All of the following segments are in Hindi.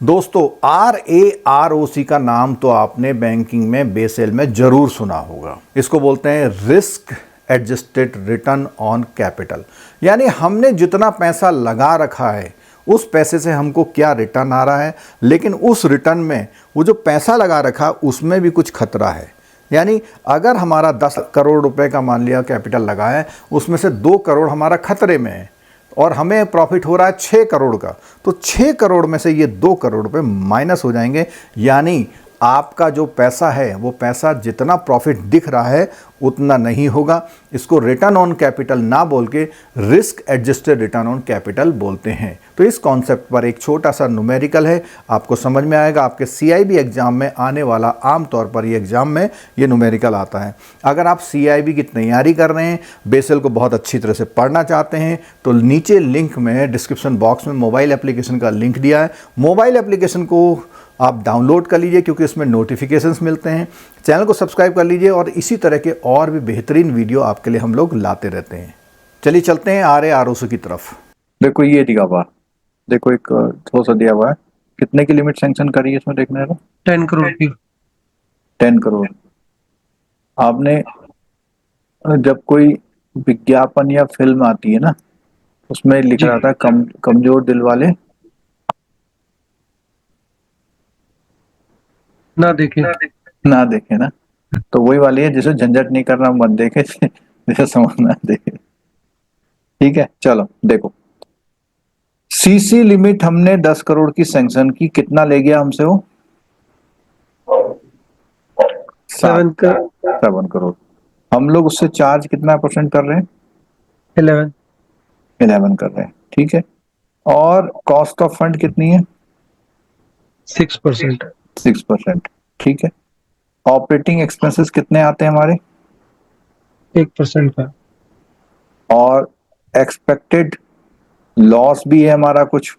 दोस्तों RAROC का नाम तो आपने बैंकिंग में बेसेल में जरूर सुना होगा। इसको बोलते हैं risk adjusted return on capital, यानी हमने जितना पैसा लगा रखा है उस पैसे से हमको क्या रिटर्न आ रहा है, लेकिन उस रिटर्न में वो जो पैसा लगा रखा उसमें भी कुछ खतरा है। यानी अगर हमारा 10 करोड़ रुपए का मान लिया कैपिटल लगा है, उसमें से 2 करोड़ हमारा खतरे में है और हमें प्रॉफिट हो रहा है 6 करोड़ का, तो 6 करोड़ में से ये 2 करोड़ रुपए माइनस हो जाएंगे। यानी आपका जो पैसा है वो पैसा जितना प्रॉफिट दिख रहा है उतना नहीं होगा। इसको रिटर्न ऑन कैपिटल ना बोल के risk adjusted return on capital बोलते हैं। तो इस कॉन्सेप्ट पर एक छोटा सा न्यूमेरिकल है, आपको समझ में आएगा। आपके CIB एग्जाम में आने वाला आमतौर पर ये एग्जाम में ये न्यूमेरिकल आता है। अगर आप CIB की तैयारी कर रहे हैं, बेसल को बहुत अच्छी तरह से पढ़ना चाहते हैं, तो नीचे लिंक में डिस्क्रिप्शन बॉक्स में मोबाइल एप्लीकेशन का लिंक दिया है। मोबाइल एप्लीकेशन को आप डाउनलोड कर लीजिए क्योंकि इसमें नोटिफिकेशंस मिलते हैं। चैनल को सब्सक्राइब कर लीजिए और इसी तरह के और भी बेहतरीन वीडियो आपके लिए हम लोग लाते रहते हैं। चलिए चलते हैं RAROC की तरफ। देखो ये दिया हुआ, देखो एक थोड़ा सा दिया हुआ है। कितने की लिमिट सैंक्शन करी है इसमें देखने का? 10 करोड़ की। 10 करोड़। आपने जब कोई विज्ञापन या फिल्म आती है ना, उसमें लिखा जी। रहता है कमजोर दिल वाले ना देखे। ना देखे ना। तो वही वाली है जिसे झंझट नहीं करना मत देखे जिसे समझ ना देखे। ठीक है, चलो देखो। CC लिमिट हमने 10 करोड़ की सैंक्शन की, कितना ले गया हमसे वो? 7 का 7 करोड़। हम लोग उससे चार्ज कितना परसेंट कर रहे हैं? 11 11 कर रहे हैं, ठीक है। और कॉस्ट ऑफ फंड कितनी है? 6%। 6%, ठीक है। ऑपरेटिंग एक्सपेंसेस कितने आते हैं हमारे? 1% का। और एक्सपेक्टेड लॉस भी है हमारा कुछ,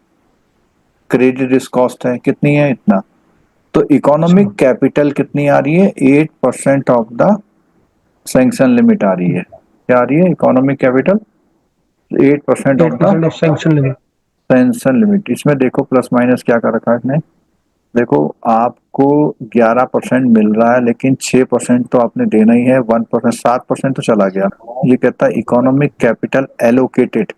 क्रेडिट रिस्क कॉस्ट है, कितनी है? इतना। तो इकोनॉमिक कैपिटल कितनी आ रही है? 8% ऑफ द सैंक्शन लिमिट आ रही है। क्या आ रही है? Economic capital 8% of the 8% of sanction limit. Sanction limit. इसमें देखो प्लस माइनस क्या कर रखा है इसने। देखो आपको 11% मिल रहा है, लेकिन 6% तो आपने देना ही है। 1%, 7% तो चला गया। ये कहता है economic capital allocated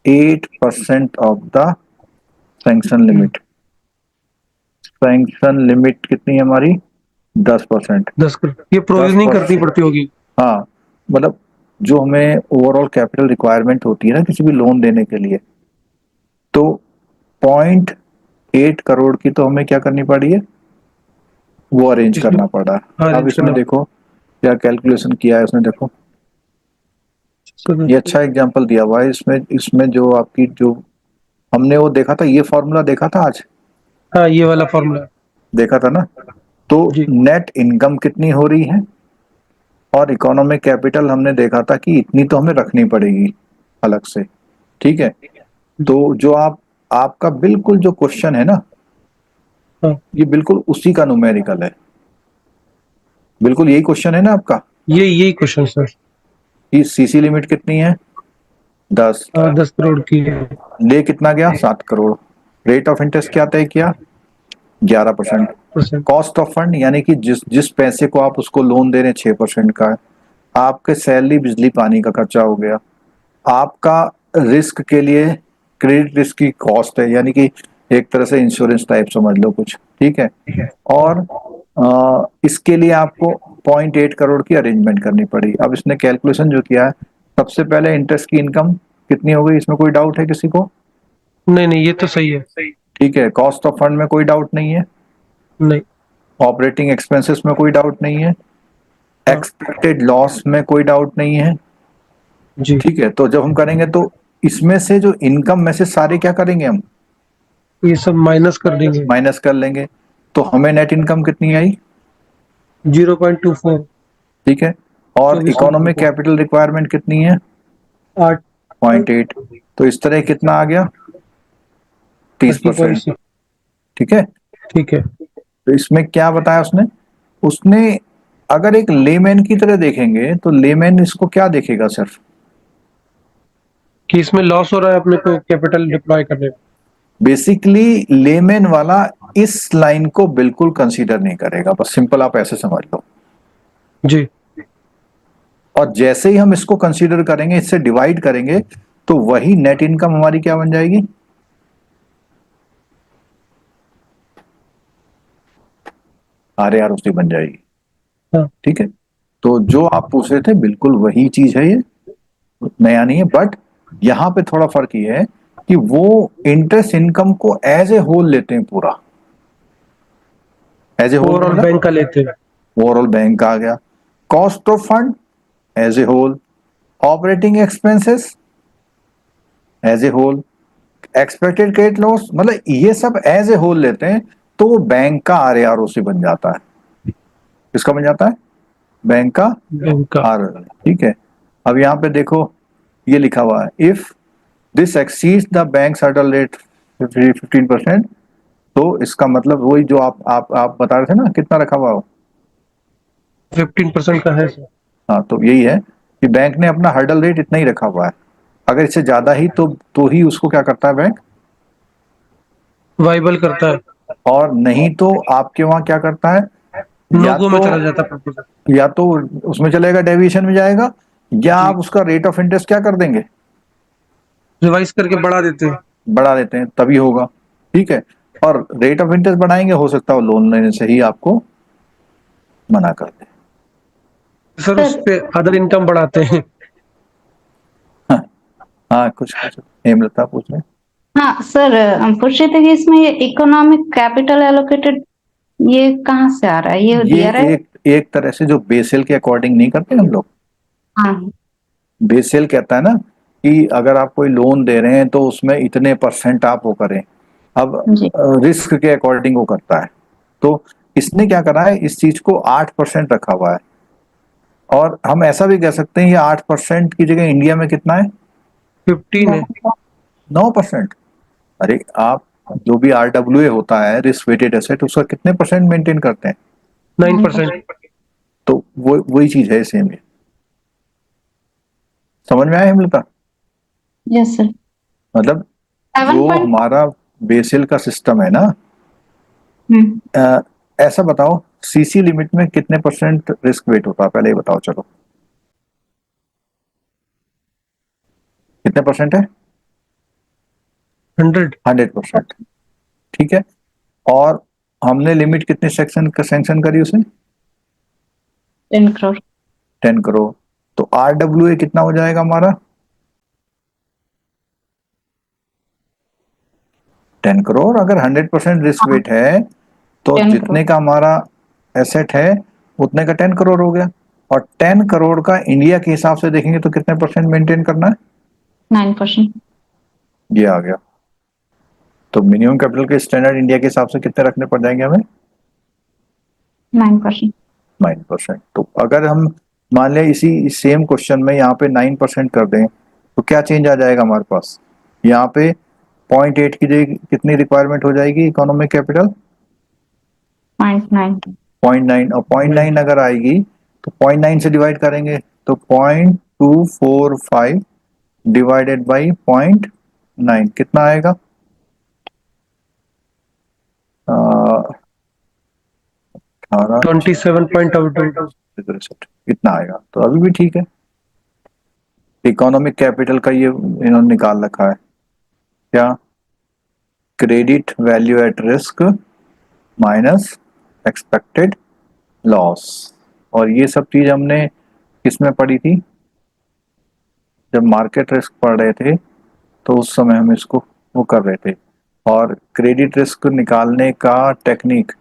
8% of the sanction limit. Sanction limit कितनी है हमारी? 10%। 10 करोड़ ये प्रोविजनिंग करनी पड़ती होगी। हाँ, मतलब जो हमें ओवरऑल कैपिटल रिक्वायरमेंट होती है ना किसी भी लोन देने के लिए, तो 0.8 करोड़ की तो हमें क्या करनी पड़ी है? वो अरेंज करना पड़ा है। अब इसमें देखो क्या कैलकुलेशन किया है उसने। देखो ये अच्छा एग्जांपल दिया हुआ है। इसमें इसमें जो आपकी जो हमने वो देखा था, ये फॉर्मूला देखा था आज, हाँ, ये वाला फॉर्मूला देखा था ना। तो जी। नेट इनकम कितनी हो रही है और इकोनॉमिक कैपिटल हमने देखा था कि इतनी तो हमें रखनी पड़ेगी अलग से, ठीक है। तो जो आपका बिल्कुल जो क्वेश्चन है ना, हाँ, ये बिल्कुल उसी का न्यूमेरिकल है। बिल्कुल यही क्वेश्चन है ना आपका। यही क्वेश्चन सर। कि CC लिमिट कितनी है? 10। 10 करोड़ की है। ले कितना गया? 7 करोड़। रेट ऑफ इंटरेस्ट क्या तय किया? 11%। कॉस्ट ऑफ फंड यानी कि जिस पैसे को आप उसको लोन दे रहे हैं 6% का है। आपके सैलरी बिजली पानी का खर्चा हो गया। आपका रिस्क के लिए क्रेडिट रिस्क की कॉस्ट है, यानी कि एक तरह से इंश्योरेंस टाइप समझ लो कुछ, ठीक है। और इसके लिए आपको 0.8 करोड़ की अरेंजमेंट करनी पड़ी। अब इसने कैलकुलेशन जो किया है, सबसे पहले इंटरेस्ट की इनकम कितनी हो गई, इसमें कोई डाउट है किसी को? नहीं, ये तो सही है। ठीक है। कॉस्ट ऑफ फंड में कोई डाउट नहीं है। नहीं। ऑपरेटिंग एक्सपेंसेस में कोई डाउट नहीं है। एक्सपेक्टेड लॉस में कोई डाउट नहीं है, जी। ठीक है। तो जब हम करेंगे तो इसमें से जो इनकम में से सारे क्या करेंगे हम? ये सब माइनस कर देंगे। माइनस कर लेंगे। तो हमें नेट इनकम कितनी आई? 0.24। ठीक है। और इकोनॉमिक कैपिटल रिक्वायरमेंट कितनी है? 8। 0.8। तो इस तरह कितना आ गया? 30%। ठीक है। ठीक है। तो इसमें क्या बताया उसने? उसने अगर एक लेमैन की तरह देखेंगे तो लेमैन इसको क्या देखेगा सिर्फ? कि इसमें लॉस हो रहा है अपने को कैपिटल डिप्लॉय करने में। बेसिकली लेमेन वाला इस लाइन को बिल्कुल कंसीडर नहीं करेगा, बस सिंपल आप ऐसे समझ लो। जी। और जैसे ही हम इसको कंसीडर करेंगे, इससे डिवाइड करेंगे, तो वही नेट इनकम हमारी क्या बन जाएगी, RAROC बन जाएगी। हाँ। ठीक है, तो जो आप पूछ रहे थे बिल्कुल वही चीज है, ये नया नहीं है। बट यहाँ पे थोड़ा फर्क ये है कि वो इंटरेस्ट इनकम को एज ए होल लेते हैं, पूरा एज ए होल ओवरऑल मतलब बैंक का लेते हैं। ओवरऑल बैंक का आ गया, cost of fund as a whole, operating expenses as a whole, expected credit loss, मतलब ये सब एज ए होल लेते हैं, तो वो बैंक का RAROC बन जाता है। किसका बन जाता है, बैंक का बैंक का। आर। ठीक है, अब यहाँ पे देखो ये लिखा हुआ है, if this exceeds the bank hurdle rate 15%, तो इसका मतलब वही जो आप बता रहे थे ना, कितना रखा हुआ हो। 15% का है सर। हाँ, तो यही है कि बैंक ने अपना हर्डल रेट इतना ही रखा हुआ है, अगर इससे ज्यादा ही तो ही उसको क्या करता है बैंक, वाइबल करता है। और नहीं तो आपके वहां क्या करता है, या लोगों में तो चला जाता है प्रपोजल। या तो उसमें चलेगा, डेविएशन में जाएगा, या आप उसका रेट ऑफ इंटरेस्ट क्या कर देंगे, रिवाइज करके बढ़ा देते हैं। बढ़ा देते हैं, तभी होगा। ठीक है, और रेट ऑफ इंटरेस्ट बढ़ाएंगे, हो सकता है लोन लेने से ही आपको मना कर दे। सर उस पे अदर इनकम बढ़ाते हैं। हाँ, हाँ, कुछ कुछ हेमलता पूछ रहे हैं। हाँ सर, हम पूछ रहे थे कि इसमें ये इकोनॉमिक कैपिटल एलोकेटेड ये कहाँ से आ रहा है, ये ये दिया रहा है? एक तरह से जो बेसेल के अकॉर्डिंग नहीं करते हम लोग, हाँ बेसेल कहता है ना कि अगर आप कोई लोन दे रहे हैं तो उसमें इतने % आप वो करें। अब जी। रिस्क के अकॉर्डिंग वो करता है, तो इसने क्या करा है, इस चीज को 8% रखा हुआ है। और हम ऐसा भी कह सकते हैं, ये 8% की जगह इंडिया में कितना है, 15 है। 9%। अरे आप जो भी RWA होता है, रिस्क वेटेड एसेट, उसका कितने % मेंटेन करते हैं, 9%। तो वो वही चीज है, सेम है। समझ में आया हेमलता, यस सर। मतलब जो 7 हमारा बेसिल का सिस्टम है ना, ऐसा बताओ CC लिमिट में कितने % रिस्क वेट होता है, पहले ये बताओ चलो, कितने % है, 100। 100%। ठीक है, और हमने लिमिट कितने सैंक्शन करी उसे, 10 करोड़। 10 करोड़। तो RWA कितना हो जाएगा हमारा, 10 करोड़। अगर 100% रिस्क वेट है, तो 10 जितने का हमारा एसेट है उतने का 10 करोड़ हो गया। और 10 करोड़ का इंडिया के हिसाब से देखेंगे तो कितने % मेंटेन करना है, 9%। ये आ गया। तो मिनिमम कैपिटल के स्टैंडर्ड इंडिया के हिसाब से कितने रखने पड़ जाएंगे हमें, 9%। 9%। तो अगर हम मान लें इसी सेम क्वेश्चन में यहाँ पे 9% कर दें, तो क्या चेंज आ जाएगा हमारे पास, यहाँ पे 0.8 की जगह कितनी रिक्वायरमेंट हो जाएगी इकोनॉमिक कैपिटल, 0.9। 0.9। और 0.9 अगर आएगी तो 0.9 से डिवाइड करेंगे, तो 0.245 डिवाइडेड बाई 0.9 कितना आएगा, 18 27.22। इतना आएगा, तो अभी भी ठीक है। इकोनॉमिक कैपिटल का ये इन्होंने निकाल रखा है क्या, credit value at risk minus expected loss. और ये सब चीज हमने किसमें पढ़ी थी, जब मार्केट रिस्क पढ़ रहे थे, तो उस समय हम इसको वो कर रहे थे। और क्रेडिट रिस्क निकालने का टेक्निक,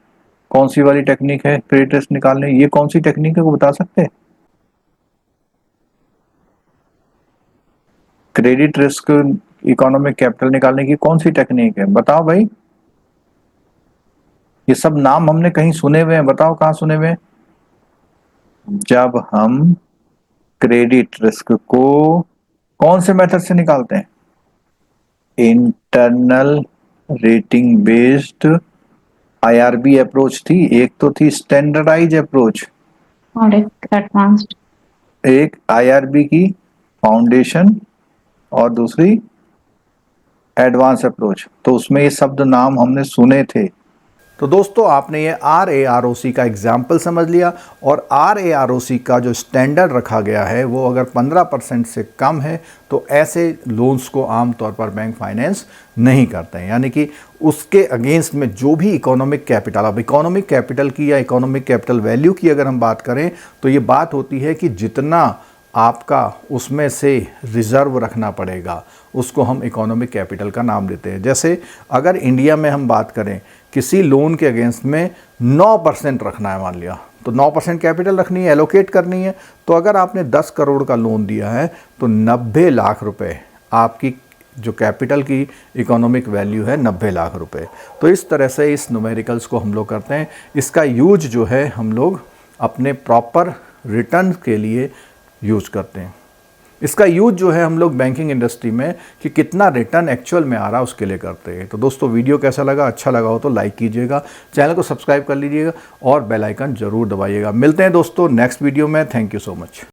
कौन सी वाली टेक्निक है क्रेडिट रिस्क निकालने, ये कौन सी टेक्निक है, को बता सकते हैं, क्रेडिट रिस्क इकोनॉमिक कैपिटल निकालने की कौन सी टेक्निक है, बताओ भाई। ये सब नाम हमने कहीं सुने हुए हैं, बताओ कहाँ सुने हुए हैं। जब हम क्रेडिट रिस्क को कौन से मेथड से निकालते हैं, internal rating based IRB approach थी, एक तो थी स्टैंडर्डाइज अप्रोच, और एक एडवांस्ड। एक IRB की फाउंडेशन, और दूसरी एडवांस अप्रोच, तो उसमें ये शब्द नाम हमने सुने थे। तो दोस्तों आपने ये RAROC का एग्जाम्पल समझ लिया, और RAROC का जो स्टैंडर्ड रखा गया है वो अगर 15% से कम है तो ऐसे लोन्स को आमतौर पर बैंक फाइनेंस नहीं करते हैं। यानी कि उसके अगेंस्ट में जो भी इकोनॉमिक कैपिटल, अब इकोनॉमिक कैपिटल की या इकोनॉमिक कैपिटल वैल्यू की अगर हम बात करें तो ये बात होती है कि जितना आपका उसमें से रिज़र्व रखना पड़ेगा उसको हम इकोनॉमिक कैपिटल का नाम देते हैं। जैसे अगर इंडिया में हम बात करें किसी लोन के अगेंस्ट में 9% रखना है मान लिया, तो 9% कैपिटल रखनी है, एलोकेट करनी है। तो अगर आपने 10 करोड़ का लोन दिया है तो 90 लाख रुपए आपकी जो कैपिटल की इकोनॉमिक वैल्यू है 90 लाख रुपए। तो इस तरह से इस न्यूमेरिकल्स को हम लोग करते हैं। इसका यूज जो है हम लोग अपने प्रॉपर रिटर्न के लिए यूज करते हैं। इसका यूज जो है हम लोग बैंकिंग इंडस्ट्री में कि कितना रिटर्न एक्चुअल में आ रहा है उसके लिए करते हैं। तो दोस्तों वीडियो कैसा लगा, अच्छा लगा हो तो लाइक कीजिएगा, चैनल को सब्सक्राइब कर लीजिएगा और बेल आइकन जरूर दबाइएगा। मिलते हैं दोस्तों नेक्स्ट वीडियो में। Thank you so much.